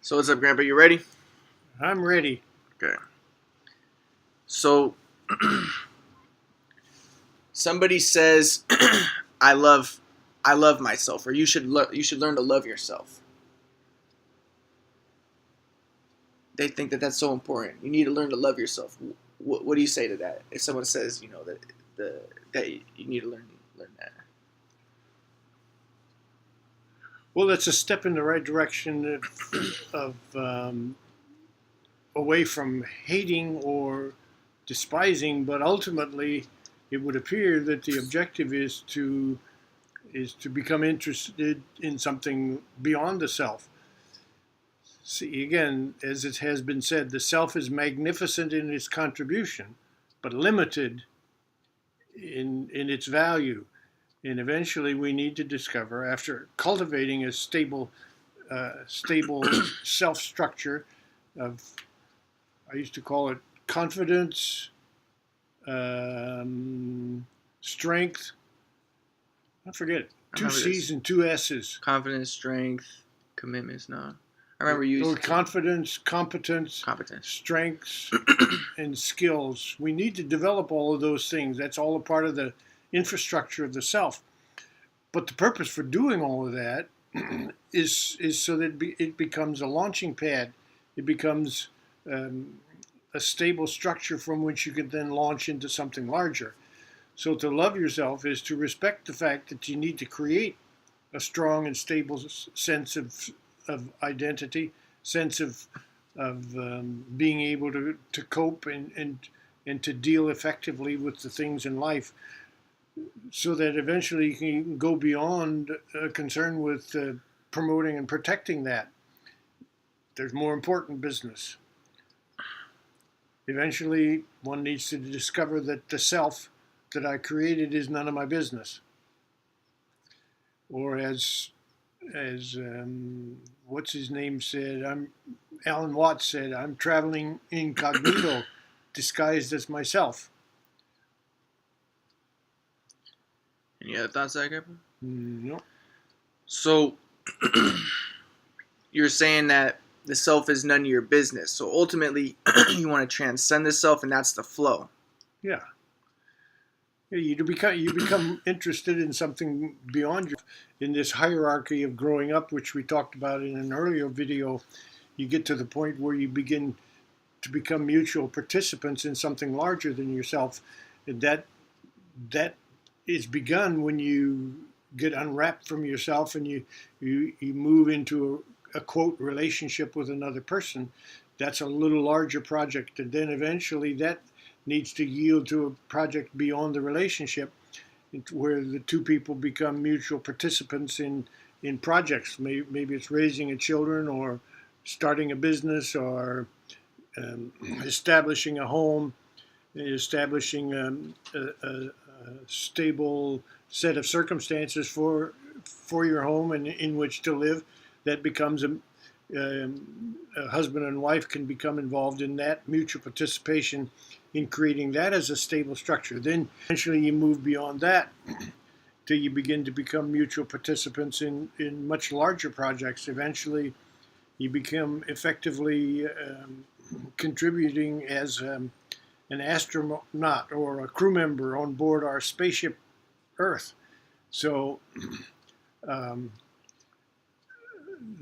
So what's up, Grandpa? You ready? I'm ready. Okay. So somebody says, "I love, I love myself," or you should learn to love yourself. They think that that's so important. You need to learn to love yourself. What do you say to that? If someone says, the that you need to learn that. Well, it's a step in the right direction of away from hating or despising, but ultimately, it would appear that the objective is to become interested in something beyond the self. See, again, as it has been said, the self is magnificent in its contribution, but limited in its value. And eventually, we need to discover, after cultivating a stable self structure of, I used to call it confidence, strength. I forget it. I Two remember C's this: and two S's. confidence, strength, commitments. No, I remember you Or used to confidence, competence, competence. strengths, and skills. We need to develop all of those things. That's all a part of the infrastructure of the self. But the purpose for doing all of that is so that it becomes a launching pad. It becomes um, a stable structure from which you can then launch into something larger. So to love yourself is to respect the fact that you need to create a strong and stable sense of identity, sense of being able to cope and to deal effectively with the things in life, so that eventually you can go beyond concern with promoting and protecting that. There's more important business. Eventually, one needs to discover that the self that I created is none of my business. Or as what's his name said, Alan Watts said, I'm traveling incognito, disguised as myself. Any other thoughts, there, Grandpa? No. So you're saying that the self is none of your business. So ultimately, you want to transcend the self, and that's the flow. Yeah. You become interested in something beyond you. In this hierarchy of growing up, which we talked about in an earlier video, you get to the point where you begin to become mutual participants in something larger than yourself. And that is begun when you get unwrapped from yourself and you move into a quote relationship with another person. That's a little larger project, and then eventually that needs to yield to a project beyond the relationship, where the two people become mutual participants in projects. Maybe it's raising a children, or starting a business, or establishing a home, establishing a stable set of circumstances for your home and in which to live. That becomes a husband and wife can become involved in that mutual participation in creating that as a stable structure. Then eventually you move beyond that till you begin to become mutual participants in much larger projects. Eventually you become effectively contributing as an astronaut or a crew member on board our spaceship Earth. So um,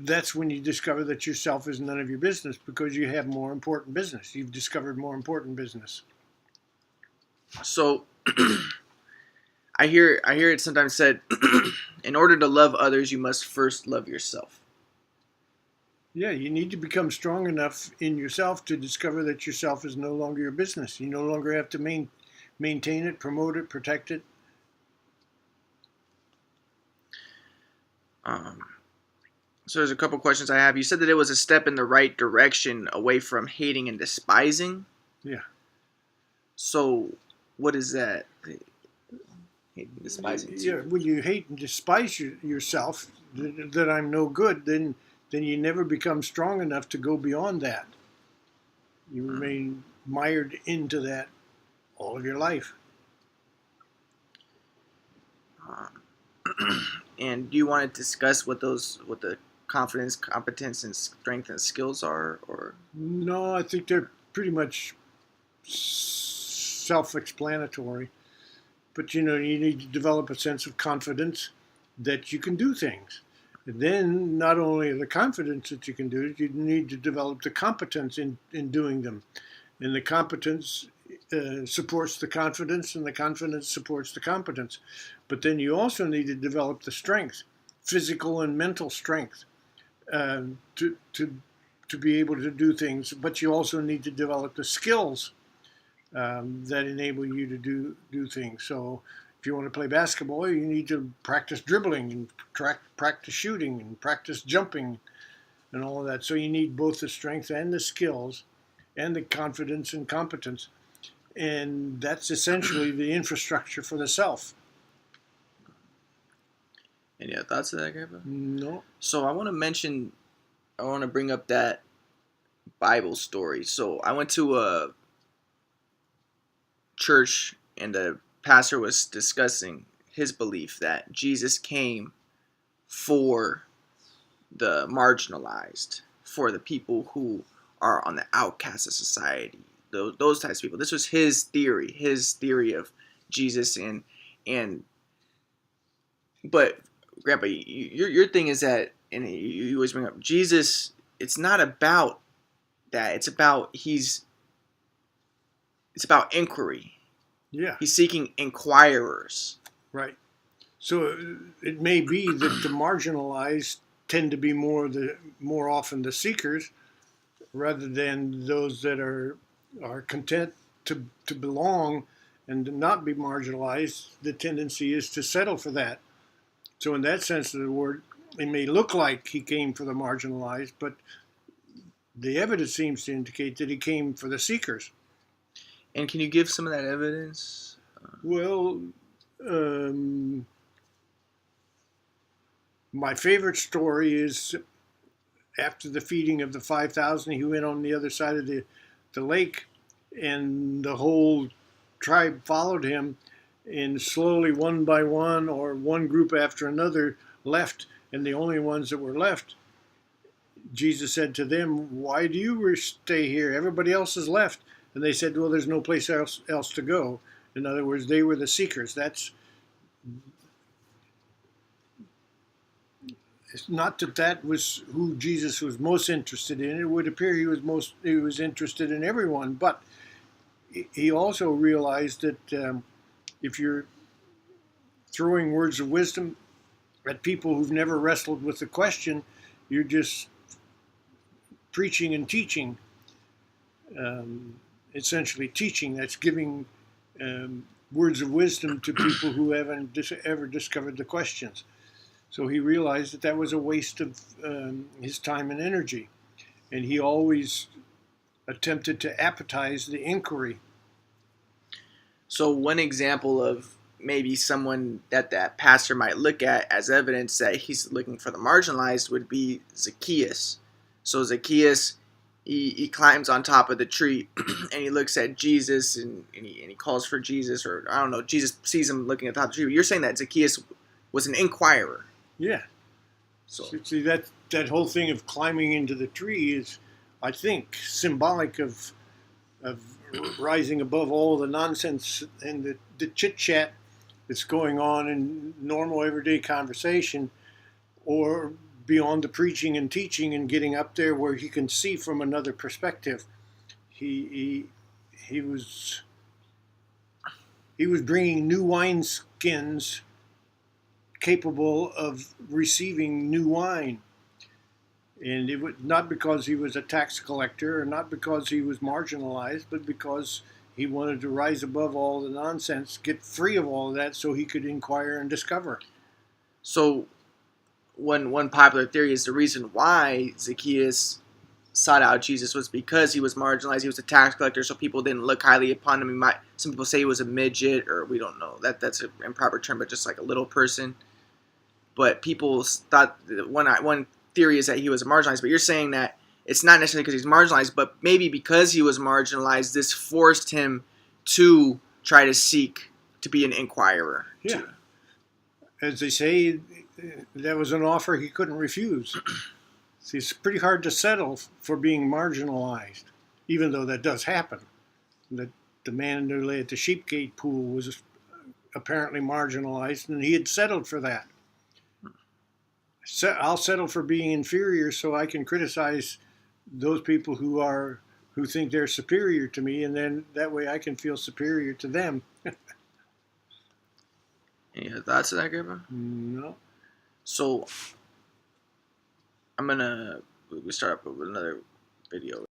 that's when you discover that yourself is none of your business, because you have more important business. You've discovered more important business. So I hear it sometimes said, in order to love others, you must first love yourself. Yeah, you need to become strong enough in yourself to discover that yourself is no longer your business. You no longer have to maintain it, promote it, protect it. Um, so there's a couple questions I have. You said that it was a step in the right direction away from hating and despising. Yeah. So what is that? Hating and despising Yeah, too. when you hate and despise yourself, that I'm no good, then you never become strong enough to go beyond that. You remain mired into that all of your life. Um, and do you want to discuss what the confidence, competence, and strength and skills are? Or No, I think they're pretty much self-explanatory. But you need to develop a sense of confidence that you can do things. And then not only the confidence that you can do it, you need to develop the competence in doing them. And the competence supports the confidence, and the confidence supports the competence. But then you also need to develop the strength, physical and mental strength, to be able to do things. But you also need to develop the skills that enable you to do things. So if you want to play basketball, you need to practice dribbling and practice shooting and practice jumping and all of that. So you need both the strength and the skills and the confidence and competence. And that's essentially the infrastructure for the self. any other thoughts to that, Grandpa? No. So I want to bring up that Bible story. So I went to a church and the pastor was discussing his belief that Jesus came for the marginalized, for the people who are on the outcast of society, those types of people. This was his theory of Jesus, and but Grandpa, your thing is that, and you always bring up Jesus. It's not about that. It's about inquiry. Yeah. He's seeking inquirers. Right. So it may be that the marginalized tend to be more often the seekers, rather than those that are content to belong and to not be marginalized. The tendency is to settle for that. So in that sense of the word, it may look like he came for the marginalized, but the evidence seems to indicate that he came for the seekers. And can you give some of that evidence? Well, my favorite story is after the feeding of the 5,000, he went on the other side of the lake, and the whole tribe followed him, and slowly, one by one, or one group after another, left, and the only ones that were left, Jesus said to them, "Why do you stay here? Everybody else has left." And they said, "Well, there's no place else to go." In other words, they were the seekers. It's not that was who Jesus was most interested in. It would appear he was interested in everyone, but he also realized that if you're throwing words of wisdom at people who've never wrestled with the question, you're just preaching and teaching. Essentially teaching. That's giving words of wisdom to people who haven't ever discovered the questions. So he realized that was a waste of his time and energy. And he always attempted to appetize the inquiry. So one example of maybe someone that pastor might look at as evidence that he's looking for the marginalized would be Zacchaeus. So Zacchaeus, he climbs on top of the tree and he looks at Jesus and he calls for Jesus, or I don't know, Jesus sees him looking at the top of the tree. But you're saying that Zacchaeus was an inquirer. Yeah. So see, that whole thing of climbing into the tree is, I think, symbolic of rising above all the nonsense and the chit-chat that's going on in normal everyday conversation, or beyond the preaching and teaching and getting up there where he can see from another perspective. He was bringing new wineskins capable of receiving new wine. And it was not because he was a tax collector, or not because he was marginalized, but because he wanted to rise above all the nonsense, get free of all of that, so he could inquire and discover. So one popular theory is the reason why Zacchaeus sought out Jesus was because he was marginalized. He was a tax collector, so people didn't look highly upon him. Some people say he was a midget, or we don't know. That's an improper term, but just like a little person. But people thought one theory is that he was marginalized. But you're saying that it's not necessarily because he's marginalized, but maybe because he was marginalized, this forced him to try to seek to be an inquirer. Yeah. As they say, that was an offer he couldn't refuse. See, it's pretty hard to settle for being marginalized, even though that does happen. That the man who lay at the Sheepgate pool was apparently marginalized, and he had settled for that. I'll settle for being inferior so I can criticize those people who think they're superior to me, and then that way I can feel superior to them. Any other thoughts on that, Grandpa? No. So we start up with another video.